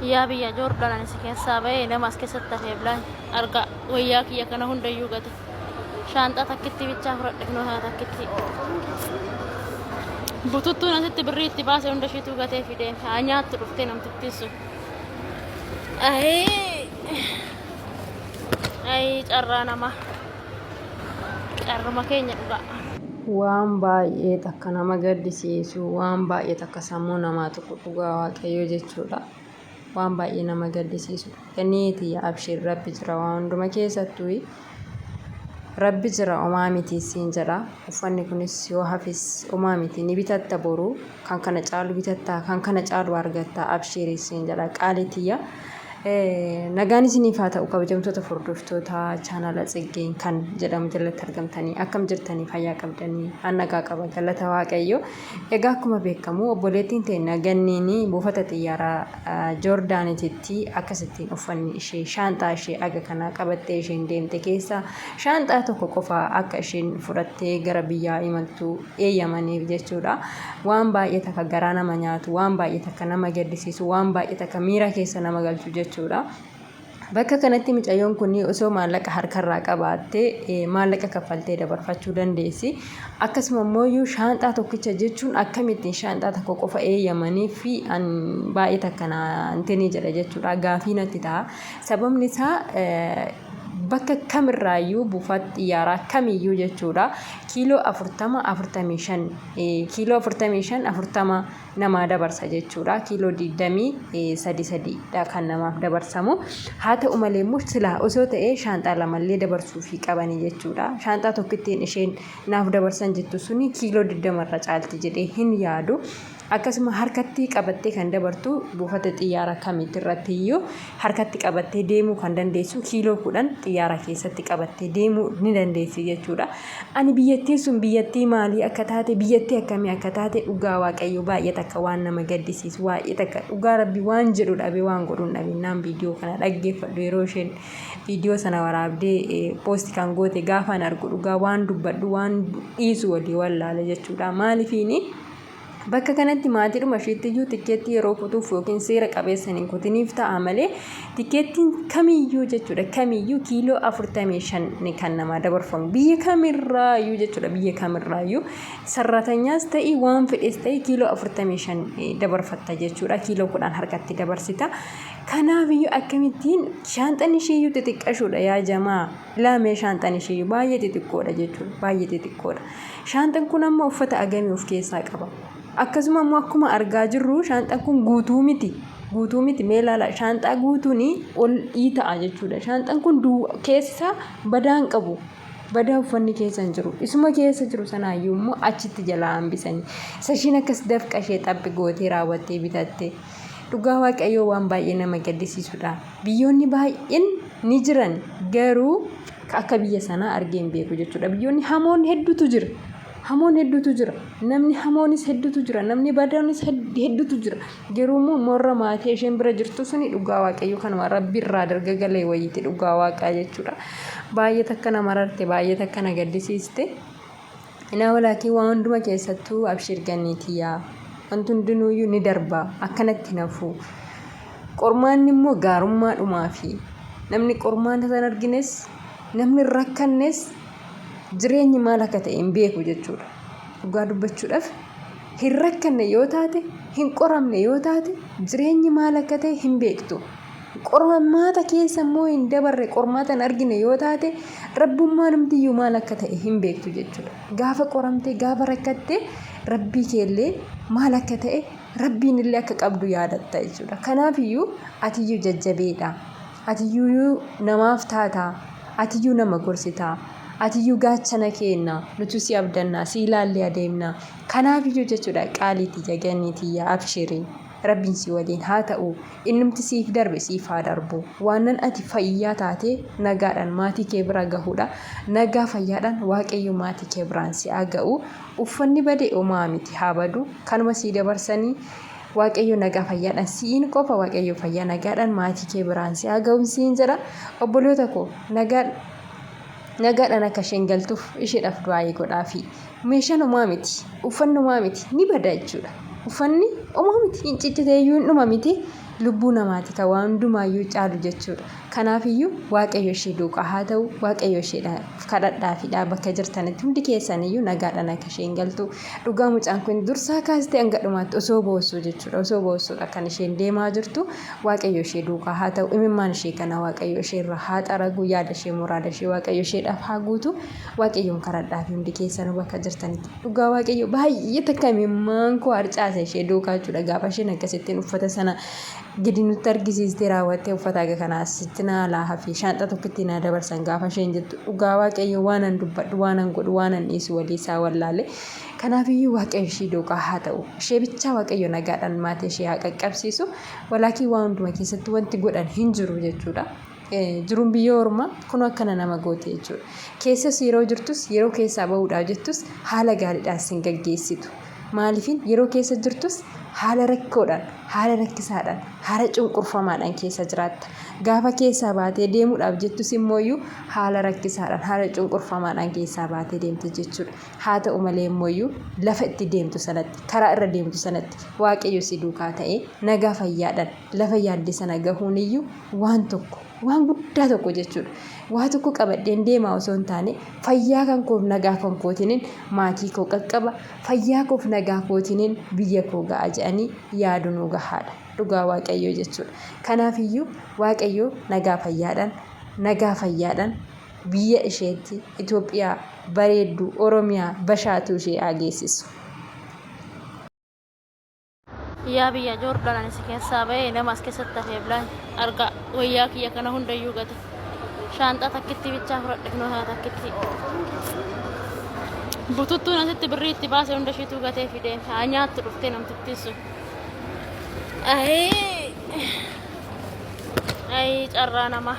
Yaa biyya Joordaan si keessaa bahee nama as keessatti hafee bilaan arga wayyaa kiyya kana hundayyuu gate shaanxaa takkitti bichaa fudhadhe kunoo haa takkitti bututtuun asitti birrii itti baase hunda ishiituu gatee fideen haa nyaattu dhuftee namtittiin sun ay carraa nama carruma keenya dhugaa. Waan baay'ee takka nama gaddisiisu waan baay'ee takka sammuu namaa tokko dhugaa waaqayyoo jechuudha. Waan baay'ee nama gaddisiisu ganneeti abshir rabbi jira waan hunduma keessattuu rabbi jira homaa miti siin jedha. Uffanni kunis yoo hafis homaa miti ni bitatta boru kan kana caalu bitatta kan kana caalu argatta abshirii siin jedha qaalitiyya. Nagaan isiniif haa ta'u kabajamtoota hordoftoota chaanala Tsiggeen kan jedhamu jalatti argamtanii akkam jirtanii fayyaa qabdanii annagaa qaba galata waaqayyo. Egaa akkuma beekamu obboleettiin teenya ganniini buufata xiyyaaraa Joordaanititti akkasittiin uffanni ishee shaanxaa ishee aga kana qabattee isheen deemte keessa shaanxaa tokko qofa akka isheen fudhattee gara biyyaa imaltu eeyyamaniif jechuudha. Waan baay'ee takka garaa nama nyaatu waan baay'ee takka nama gaddisiisu waan baay'ee takka miira keessa nama galchu jechuudha. Bakka kanatti mucayyoon kun osoo maallaqa harkarraa qabaattee maallaqa kaffaltee dabarfachuu dandeessi. Akkasuma immoo shaanxaa tokkicha jechuun akkamittiin shaanxaa tokko qofa eeyyamanii fi baay'ee takka naantinii jedha jechuudha. Gaafii natti ta'a. Sababni isaa bakka kamirraayyuu buufata xiyyaaraa kamiyyuu jechuudha. Kiiloo 45 kiiloo 40 namaa dabarsa jechuudha. Kiiloo 23 kan namaaf dabarsamu. Haa ta'u malee immoo silaa osoo ta'ee shaanxaa lamallee dabarsuufii qabanii jechuudha. Shaanxaa tokkittiin isheen naaf dabarsan jettu suni kiiloo 20 irra caalti jedhee hin yaadu. Akkasuma harkatti qabattee kan dabartu buufata xiyyaara kamittirratti iyyuu harkatti qabattee deemuu kan dandeessu kiiloo 10 xiyyaara keessatti qabattee deemuu ni dandeessi jechuudha. Ani biyyattiin sun biyyattii maalii akka taate biyyattii akkamii akka taate dhugaa waaqayyo baay'ee takka waan nama gaddisiisu baay'ee takka dhugaa rabbi waan jedhu dhabe waan godhuun dhabinaan viidiyoo kana dhaggeeffadhu yeroo isheen viidiyoo sana waraabdee poosti kan goote gaafaan argu dhugaa waan dubbadhu waan dhiisu walii wallaala jechuudha. Maaliifiini bakka kanatti maatiidhuma isheettiyyuu tikeettii yeroo kutuuf yookiin seera qabeessaniin kutiniif ta'a malee tikeettiin kamiyyuu jechuudha kamiyyuu kiiloo 45 kan namaa dabarfamu biyya kamirraayyuu jechuudha biyya kamirraayyuu sarratanyaas ta'ii waan fedhes ta'ii kiiloo 45 dabarfatta jechuudha kiiloo 10 harkatti dabarsita. Kanaafiyyuu akkamittiin shaanxaan isheeyyuu xixiqqashuudha yaa jamaa laamee shaanxaan isheeyyuu baay'ee xixiqqoodha jechuudha baay'ee xixiqqoodha. Shaanxaan kun amma uffata agamii of keessaa qaba. Akkasuma immoo akkuma argaa jirru shaanxaan kun guutuu miti mee ilaala shaanxaa guutuun ol ta'a jechuudha. Shaanxaan kun keessa badaan qabu badaa uffanni keessa hin jiru isuma keessa jiru sanaayyuu immoo achitti jalaa hambisanii sashiin akkas dafqa ishee xabbi gootee raawwattee bitatte. Dhugaa waaqayyoo waan baay'ee nama gaddisiisudha. Biyyoonni baay'een ni jiran garuu akka biyya sanaa argee hin beeku jechuudha. Biyyoonni hamoon hedduutu jira. Namni hamoonis hedduutu jira. Namni badaanis hedduutu jira. Garuu immoo morra maatii isheen bira jirtu suni dhugaa waaqayyoo kanuma rabbi irraa dargagalee wayiiti dhugaa waaqaa jechuudha. Baay'ee takka nama rarte baay'ee takka na gaddisiiste. Inaa walaakin waan hunduma keessattuu abshir ganneetiyyaa. Wanti hundinuuyyuu ni darba akkanatti nafu. Qormaanni immoo gaarummaa dhumaafi namni qormaana san argines namni rakkannes jireenyi maal akka ta'e hin beeku jechuudha. Dhugaa dubbachuudhaaf hin rakkanne yoo taate hin qoramne yoo taate jireenyi maal akka ta'e hin beektu. Qormaata keessa immoo hin dabarre qormaata hin argine yoo taate rabbummaa namtiyyuu maal akka ta'e hin beektu jechuudha. Gaafa qoramte gaafa rakkatte rabbii keellee maal akka ta'e rabbiin illee akka qabdu yaadatta jechuudha. Kanaafiyyuu atiyyuu jajjabeedha. Atiyyuu namaaf taata. Atiyyuu nama gorsitaa. Atiyyuu gaachana kenna nuti si abdannaa si ilaallee adeemna. Kanaafiyyuu jechuudha qaaliitii jaganniitiyyaa abshirii. Rabbiin si waliin haa ta'u innumti siif darbe siif haa darbu. Waanan ati fayyaa taate nagaadhaan maatii kee bira gahuudha. Nagaa fayyaadhaan waaqayyo maatii kee biraan si haa ga'u. Uffanni badee homaa miti haa badu. Kanuma si dabarsanii waaqayyo nagaa fayyaadhaan siin qofa waaqayyo fayyaa nagaadhaan maatii kee biraan si haa ga'u siin jedha. Obboloota koo nagaadhaan akka isheen galtuuf isheedhaaf du'aa godhaafi. Meeshaan homaa miti uffanni homaa miti ni bada jechuudha. Uffanni homaa miti hin cicciteeyyuu hin dhuma miti lubbuu namaati kan waan hundumaayyuu caalu jechuudha. Kanaafiyyuu waaqayyo ishee duukaa haa ta'u, waaqayyo isheedhaaf kadhadhaafidha bakka jirtanitti hundi keessaniyyuu nagaadhaan akka isheen galtu. Dhugaa mucaan kun dursaa kaastee hanga dhumaatti osoo boossuu jechuudha. Osoo boossuudha kan isheen deemaa jirtu. Waaqayyo ishee duukaa haa ta'u, imimmaan ishee kana waaqayyo isheerra haa xaragu, yaada ishee muraada ishee waaqayyo isheedhaaf haa guutu. Waaqayyoon kadhadhaafi hundi keessanuu bakka jirtanitti. Dhugaa waaqayyo baay'ee takka imimmaan koo harcaasa ishee duukaa jechuudha. Gaafa isheen akkasittiin uffata sana gadi nutti argisiistee raawwattee uffata akka kanaas sitti naa laahaa fi shaanxa tokkotti naa dabarsan gaafa isheen jettu dhugaa waaqayyo waan an dubbadhu waan an godhu waan an dhiisu walii isaa wallaalee. Kanaafiyyuu waaqayyo ishee duukaa haa ta'u, ishee bichaa waaqayyo nagaadhaan maatii ishee haa qaqqabsiisu. Walaakii waan hunduma keessatti wanti godhan hin jiru jechuudha. Jiruun biyya ormaa kun akkana nama goote jechuudha. Keessas yeroo jirtus yeroo keessaa bahuudhaaf jettus haala gaariidhaan sin gaggeessitu. Maaliifin yeroo keessa jirtus haala rakkoodhaan, haala rakkisaadhaan, haala cunqurfamaadhaan keessa jiraatta. Gaafa keessaa baatee deemuudhaaf jettus immooyyuu haala rakkisaadhaan, haala cunqurfamaadhaan keessaa baatee deemte jechuudha. Haa ta'u malee immooyyuu lafa itti deemtu sanatti, karaa irra deemtu sanatti waaqayyo si duukaa ta'ee nagaa fayyaadhaan lafa yaadde sana gahuun iyyuu waan tokko, waan guddaa tokko jechuudha. Waa tokko qabadheen deemaa osoo hin taane fayyaa kan koof nagaa kan kootiniin maatii koo qaqqaba, fayyaa koof nagaa kootiniin biyya koo ga'a jedhanii yaadunuu gahaadha. Dhugaa waaqayyoo jechuudha. Kanaafiyyuu waaqayyoo nagaa fayyaadhaan biyya isheetti Itoophiyaa bareedduu Oromiyaa bashaatuu ishee haa geessisu. Yaa biyya Joordaan anis keessaa bahee nama as keessatti hafee bilaan argaa wayyaa kiyya kana hundayyuu gate. Shaanxaa takkitti bichaa fudhadhe kunoo takkitti bututtuun asitti birrii itti baase hunda isheetu gatee fideen haa nyaattu dhuftee namtittiin sun. Ay carraa namaa.